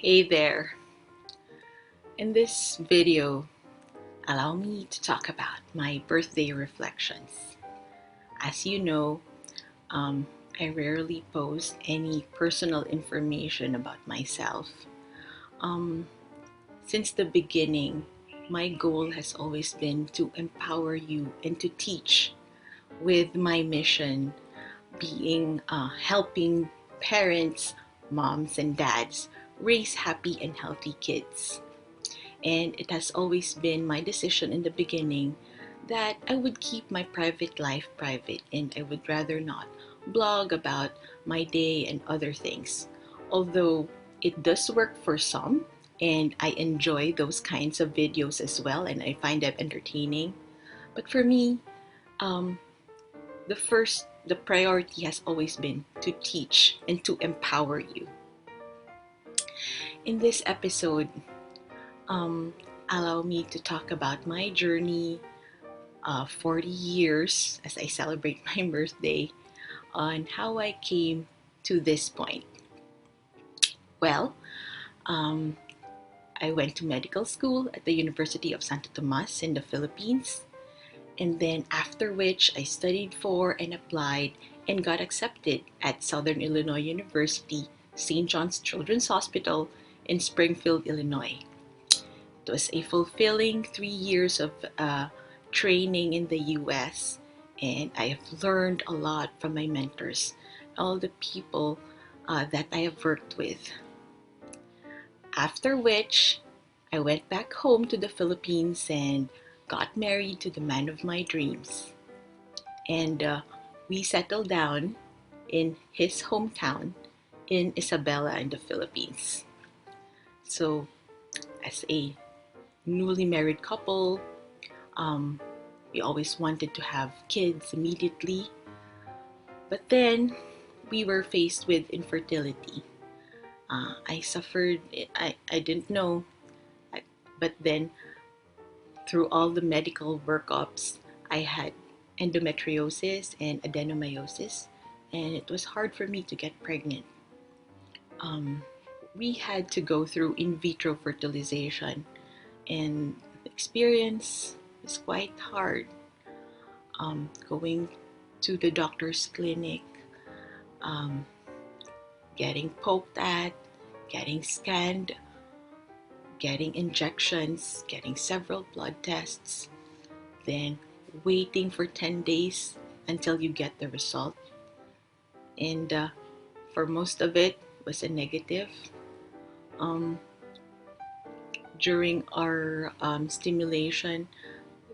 Hey there. In this video, allow me to talk about my birthday reflections. As you know, I rarely post any personal information about myself. Um, since the beginning, my goal has always been to empower you and to teach, with my mission being helping parents, moms, and dads raise happy and healthy kids. And it has always been my decision in the beginning that I would keep my private life private and I would rather not blog about my day and other things. Although it does work for some, and I enjoy those kinds of videos as well, and I find them entertaining. But for me, um, the priority has always been to teach and to empower you. In this episode, um, allow me to talk about my journey, 40 years as I celebrate my birthday, on how I came to this point. Well, um, I went to medical school at the University of Santo Tomas in the Philippines, and then after which I studied for and applied and got accepted at Southern Illinois University, St. John's Children's Hospital in Springfield, Illinois. It was a fulfilling 3 years of training in the US, and I have learned a lot from my mentors, all the people that I have worked with. After which, I went back home to the Philippines and got married to the man of my dreams. And we settled down in his hometown in Isabela in the Philippines. So, as a newly married couple, um, we always wanted to have kids immediately, but then we were faced with infertility. I suffered, I didn't know, but then through all the medical workups, I had endometriosis and adenomyosis, and it was hard for me to get pregnant. Um, we had to go through in vitro fertilization, and the experience is quite hard. Going to the doctor's clinic, um, getting poked at, getting scanned, getting injections, getting several blood tests, then waiting for 10 days until you get the result. And for most of it was a negative. Um, During our stimulation,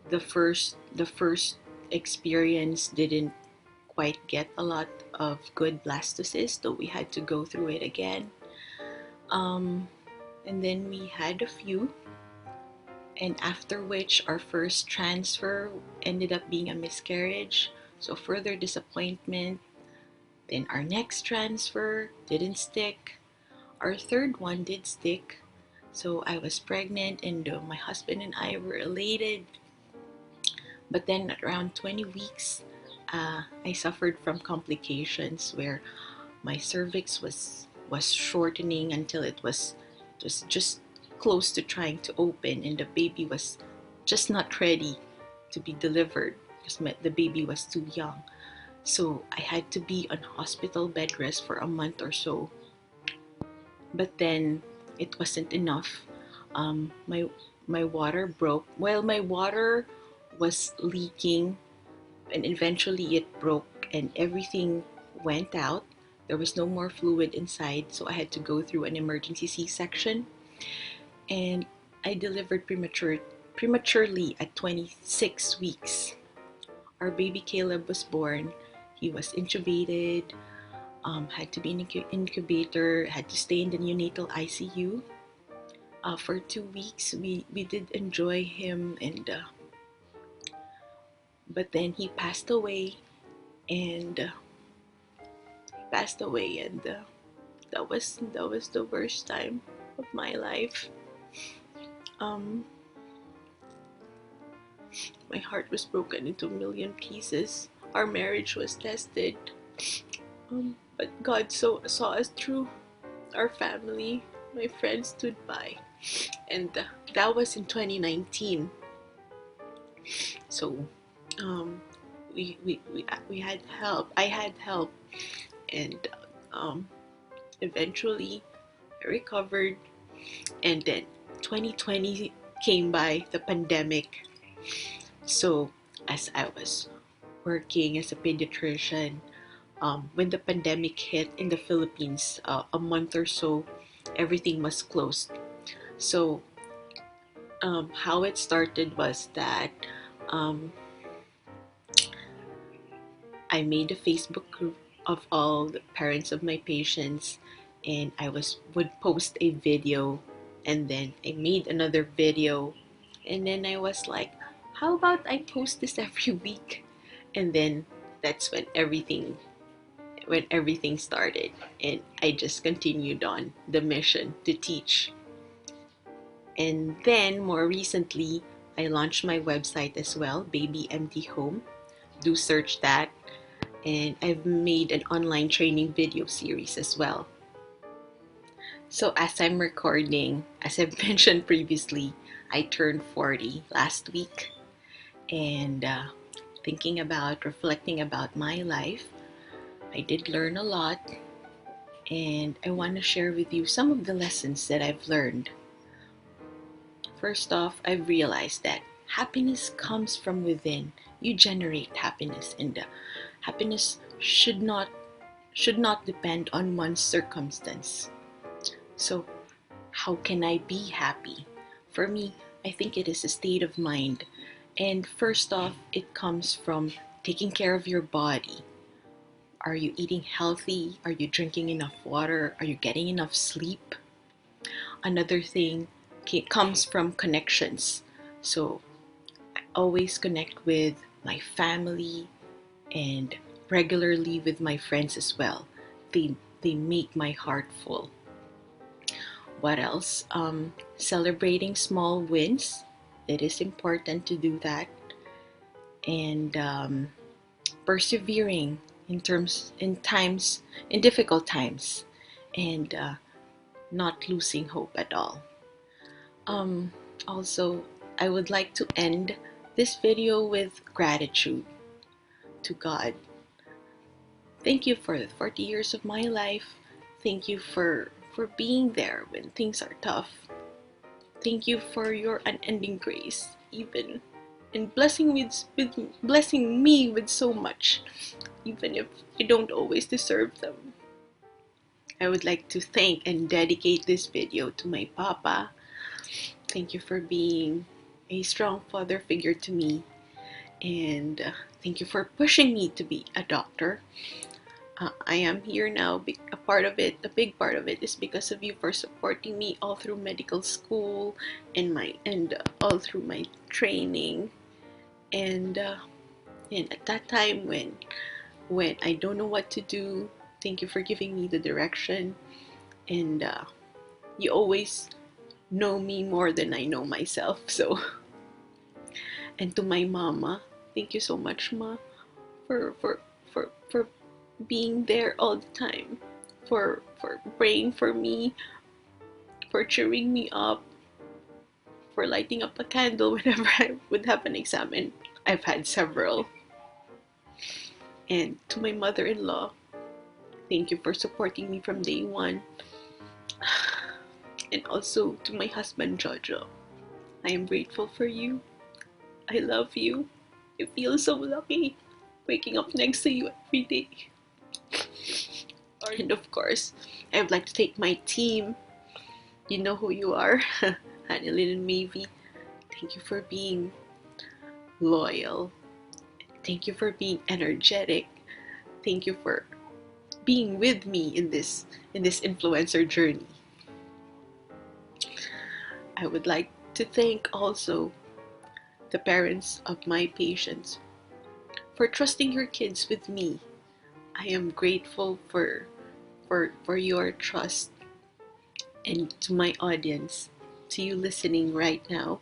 the first experience didn't quite get a lot of good blastocysts, so we had to go through it again. Um, and then we had a few, and after which our first transfer ended up being a miscarriage, so further disappointment. Then our next transfer didn't stick. Our third one did stick, so I was pregnant, and my husband and I were elated. But then at around 20 weeks, I suffered from complications where my cervix was shortening until it was just close to trying to open, and the baby was just not ready to be delivered because the baby was too young. So I had to be on hospital bed rest for a month or so. But then it wasn't enough. My water broke. Well, my water was leaking, and eventually it broke, and everything went out. There was no more fluid inside, so I had to go through an emergency C-section, and I delivered prematurely at 26 weeks. Our baby Caleb was born. He was intubated, had to be in incubator, had to stay in the neonatal ICU. For 2 weeks, we did enjoy him, and but then he passed away, and that was the worst time of my life. Um, my heart was broken into a million pieces. Our marriage was tested, but God saw us through. Our family. my friend stood by, and that was in 2019. So um, we had help. I had help, and um, eventually I recovered. And then 2020 came by, the pandemic. So as I was working as a pediatrician, when the pandemic hit in the Philippines, a month or so, everything was closed. So how it started was that um, I made a Facebook group of all the parents of my patients, and would post a video, and then I made another video, and then I was like, how about I post this every week? And then that's when everything started, and I just continued on the mission to teach. And then more recently, I launched my website as well, Baby Empty Home. Do search that. And I've made an online training video series as well. So as I'm recording, as I've mentioned previously, I turned 40 last week, and reflecting about my life, I did learn a lot, and I want to share with you some of the lessons that I've learned. First off, I've realized that happiness comes from within. You generate happiness, and happiness should not depend on one's circumstance. So, how can I be happy? For me, I think it is a state of mind. And first off, it comes from taking care of your body. Are you eating healthy? Are you drinking enough water? Are you getting enough sleep? Another thing comes from connections. So, I always connect with my family and regularly with my friends as well. They make my heart full. What else? Celebrating small wins. It is important to do that, and persevering in difficult times, and not losing hope at all. Um, Also, I would like to end this video with gratitude to God. Thank you for the 40 years of my life. Thank you for being there when things are tough. Thank you for your unending grace, even and blessing me with so much, even if I don't always deserve them. I would like to thank and dedicate this video to my papa. Thank you for being a strong father figure to me, and thank you for pushing me to be a doctor. I am here now. A big part of it is because of you for supporting me all through medical school and all through my training. And at that time when I don't know what to do, thank you for giving me the direction. And you always know me more than I know myself. So, and to my mama, thank you so much, ma, for being there all the time, for praying for me, for cheering me up, for lighting up a candle whenever I would have an exam, and I've had several. And to my mother-in-law, thank you for supporting me from day one. And also to my husband, Jojo, I am grateful for you. I love you. I feel so lucky waking up next to you every day. And of course, I would like to thank my team. You know who you are, Hannelyn and Mavie. Thank you for being loyal. Thank you for being energetic. Thank you for being with me in this influencer journey. I would like to thank also the parents of my patients for trusting your kids with me. I am grateful for your trust, and to my audience, to you listening right now,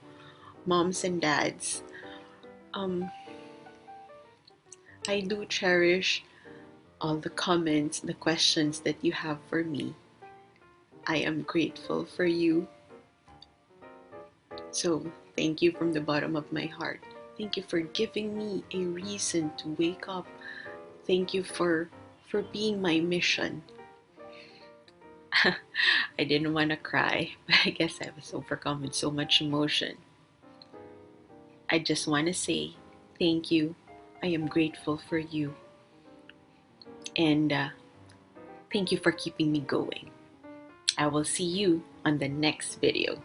moms and dads. Um, I do cherish all the comments, the questions that you have for me. I am grateful for you. So thank you from the bottom of my heart. Thank you for giving me a reason to wake up. Thank you for being my mission. I didn't want to cry, but I guess I was overcome with so much emotion. I just want to say thank you. I am grateful for you. And thank you for keeping me going. I will see you on the next video.